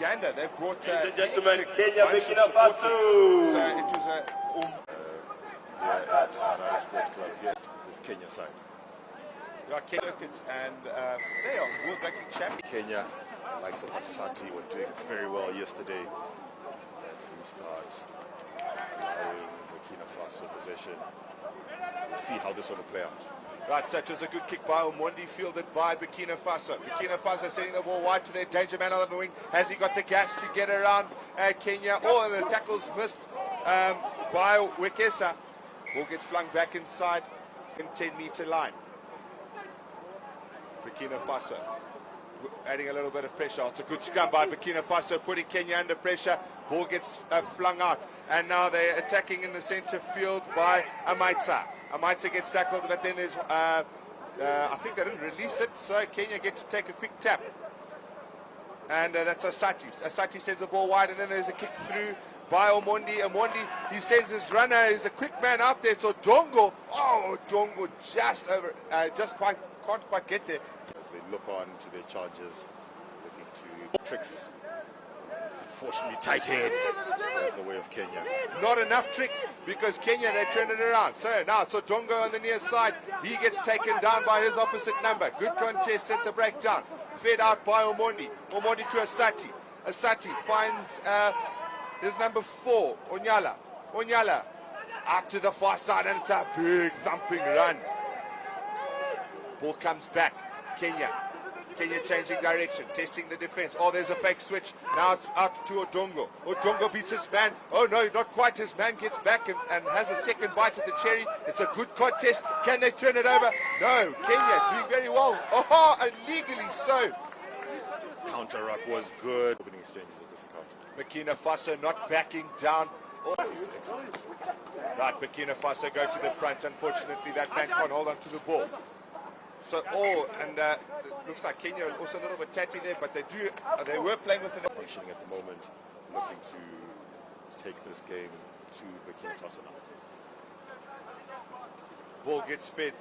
propaganda. They've brought Ladies and gentlemen, Kenya, Burkina Faso. So it was at Harare Sports Club here, this Kenya side. Kenya and they are World Rugby champions. Kenya, likes of Asati, were doing very well yesterday. That we start allowing Burkina Faso possession. We'll see how this one will play out. Right, so it was a good kick by Omondi, fielded by Burkina Faso. Burkina Faso sending the ball wide to their danger man on the wing. Has he got the gas to get around Kenya? Oh, and the tackle's missed by Wekesa. Ball gets flung back inside in 10-meter line. Burkina Faso adding a little bit of pressure. It's a good scrum by Burkina Faso, putting Kenya under pressure. Ball gets flung out, and now they're attacking in the center field by Amaitsa. Amaitsa gets tackled, but then there's I think they didn't release it, so Kenya get to take a quick tap, and that's Asati. Asati sends the ball wide, and then there's a kick through by Omondi. Omondi, he sends his runner. He's a quick man out there, so Dongo, Dongo just over, can't quite get there. As they look on to their charges, looking to tricks. Unfortunately, tight head goes the way of Kenya. Not enough tricks, because Kenya, they turn it around. So now it's Dongo on the near side. He gets taken down by his opposite number. Good contest at the breakdown. Fed out by Omondi. Omondi to Asati. Asati finds his number 4, Onyala. Onyala out to the far side, and it's a big thumping run. Ball comes back. Kenya changing direction, testing the defense. Oh, there's a fake switch. Now it's out to Odongo. Odongo beats his man. Oh no, not quite. His man gets back and has a second bite at the cherry. It's a good contest. Can they turn it over? No. Kenya doing very well. Oh, illegally so. Counter-ruck was good. Opening exchanges of this encounter. Burkina Faso not backing down. Right, Burkina Faso go to the front. Unfortunately, that man can't hold on to the ball. So, looks like Kenya also a little bit tatty there, but they were playing with an functioning at the moment, looking to take this game to Burkina Faso now. Ball gets fed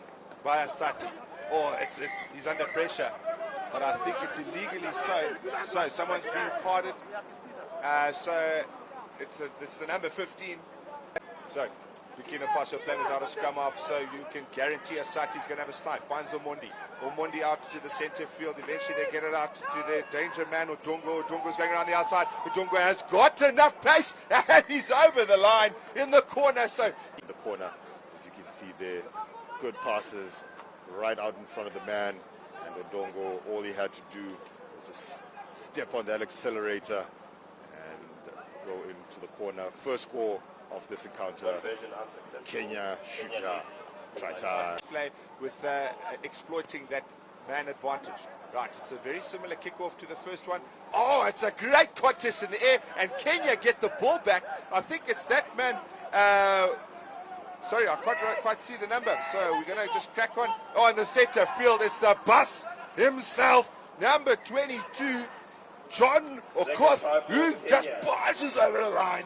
by Asati. Oh, he's under pressure, but I think it's illegally so. So someone's being carded. So it's the number 15. So Burkina Faso playing without a scrum half, so you can guarantee Asati's going to have a snipe. Finds Omondi. Omondi out to the center field. Eventually they get it out to their danger man, Odongo. Odongo's going around the outside. Odongo has got enough pace, and he's over the line in the corner. So in the corner, as you can see there, good passes right out in front of the man, and Odongo, all he had to do was just step on that accelerator and go into the corner. First score of this encounter. Kenya, Shuja, try time. Play with exploiting that man advantage. Right, it's a very similar kickoff to the first one. Oh, it's a great contest in the air, and Kenya get the ball back. I think it's that man. Sorry, I can't quite see the number, so we're going to just crack on. Oh, in the center field, it's the bus himself, number 22. John Okoth, who just barges over the line.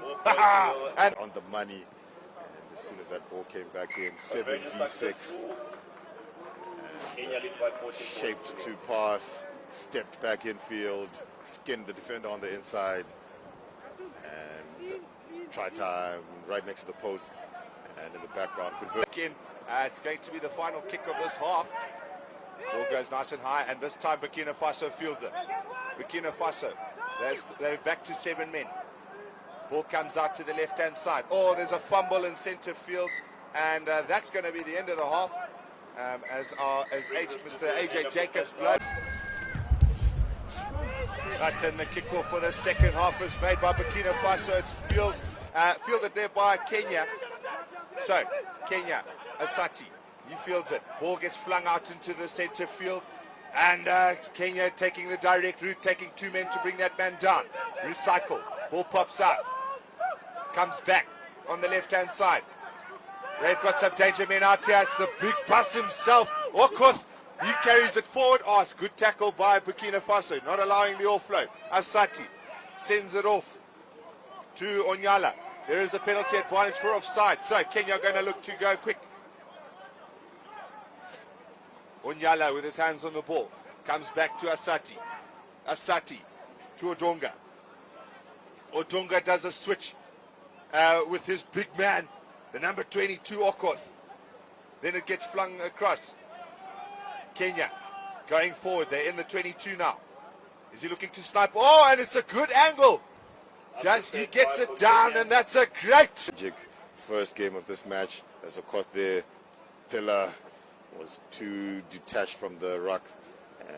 And on the money. And as soon as that ball came back in, 7v6. Shaped to pass, stepped back infield, skinned the defender on the inside. And try time right next to the post. And in the background, convert. It's going to be the final kick of this half. Ball goes nice and high, and this time Burkina Faso fields it. Burkina Faso, they're back to 7 men. Ball comes out to the left-hand side. Oh, there's a fumble in center field, and that's going to be the end of the half. Mr. AJ Jacobs blows. Right, and the kickoff for the second half is made by Burkina Faso. It's fielded there by Kenya. So, Kenya, Asati. He fields it. Ball gets flung out into the center field. And Kenya taking the direct route, taking 2 men to bring that man down. Recycle. Ball pops out. Comes back on the left-hand side. They've got some danger men out here. It's the big bus himself. Okoth, he carries it forward. Oh, it's good tackle by Burkina Faso, not allowing the offload. Asati sends it off to Onyala. There is a penalty advantage for offside. So Kenya are going to look to go quick. Onyala with his hands on the ball. Comes back to Asati. Asati to Odonga. Odunga does a switch with his big man, the number 22 Okoth. Then it gets flung across. Kenya going forward. They're in the 22 now. Is he looking to snipe? Oh, and it's a good angle. He gets it down, and that's a great. First game of this match. There's a Okoth there. Pillar was too detached from the ruck,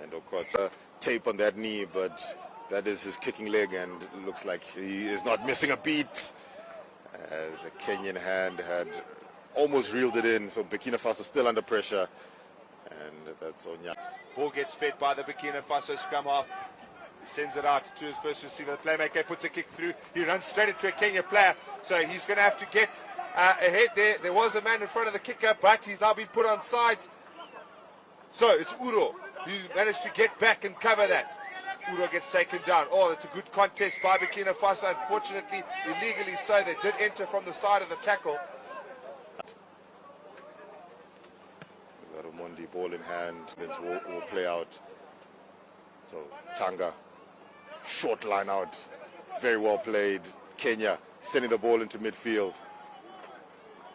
and Okoth tape on that knee, but that is his kicking leg, and it looks like he is not missing a beat, as a Kenyan hand had almost reeled it in. So Burkina Faso still under pressure, and that's Onya. Ball gets fed by the Burkina Faso scrum half. He sends it out to his first receiver. The playmaker puts a kick through. He runs straight into a Kenya player, so he's going to have to get ahead there. There was a man in front of the kicker, but he's now been put on sides. So it's Uro who managed to get back and cover that. Uro gets taken down. Oh, it's a good contest by Burkina Faso. Unfortunately, illegally so, they did enter from the side of the tackle. Mondi ball in hand, will play out. So Tanga, short line out, very well played. Kenya sending the ball into midfield.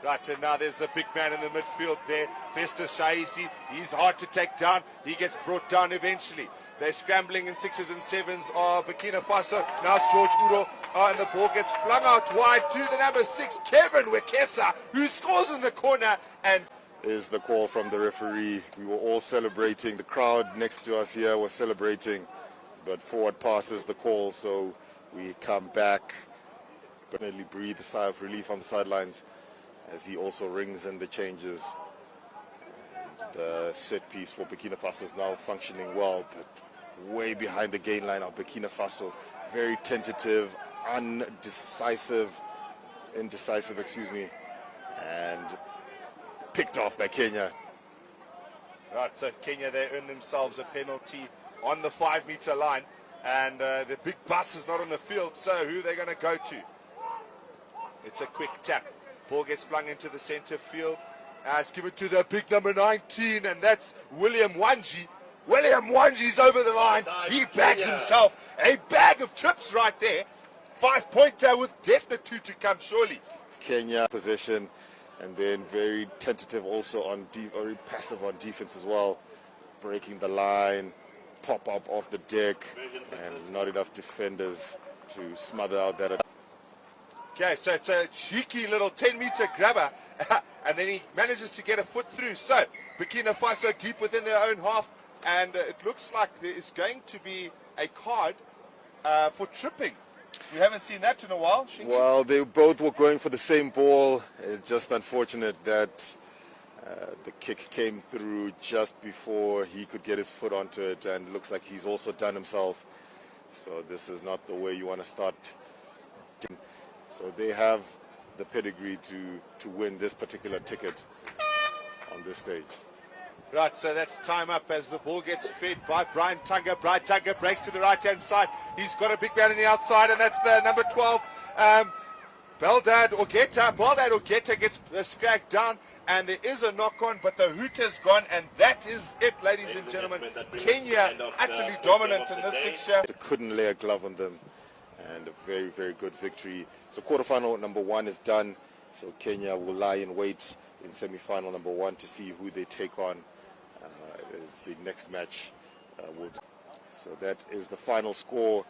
Right, and now there's a big man in the midfield there, Festus Shaisi. He's hard to take down. He gets brought down eventually. They're scrambling in 6s and 7s of Burkina Faso. Now it's George Uro, and the ball gets flung out wide to the number 6, Kevin Wekesa, who scores in the corner. And is the call from the referee. We were all celebrating. The crowd next to us here was celebrating, but forward passes the call, so we come back. Definitely breathe a sigh of relief on the sidelines as he also rings in the changes. And the set piece for Burkina Faso is now functioning well, but way behind the gain line of Burkina Faso. Very tentative, indecisive, and picked off by Kenya. Right, so Kenya, they earn themselves a penalty on the 5-meter line, and the big bus is not on the field, so who are they going to go to? It's a quick tap. Ball gets flung into the center field. It's given to the big number 19, and that's William Wanji. William Wanji's over the line. He bags himself a bag of chips right there. 5-pointer with definite 2 to come, surely. Kenya possession, and then very tentative also on very passive on defense as well, breaking the line, pop up off the deck, and not enough defenders to smother out that. Okay, so it's a cheeky little 10-meter grabber, and then he manages to get a foot through. So Burkina Faso deep within their own half, and it looks like there is going to be a card for tripping. We haven't seen that in a while. Shingi? Well, they both were going for the same ball. It's just unfortunate that the kick came through just before he could get his foot onto it, and it looks like he's also done himself. So this is not the way you want to start. So they have the pedigree to win this particular ticket on this stage. Right, so that's time up as the ball gets fed by Brian Tanga. Brian Tanga breaks to the right-hand side. He's got a big man on the outside, and that's the number 12, Baldad Ogeta gets scragged down, and there is a knock-on, but the hoot has gone, and that is it, ladies and gentlemen. Kenya utterly dominant in this fixture. Couldn't lay a glove on them, and a very, very good victory. So quarterfinal number 1 is done, so Kenya will lie in wait in semi-final number 1 to see who they take on. Is the next match. So that is the final score.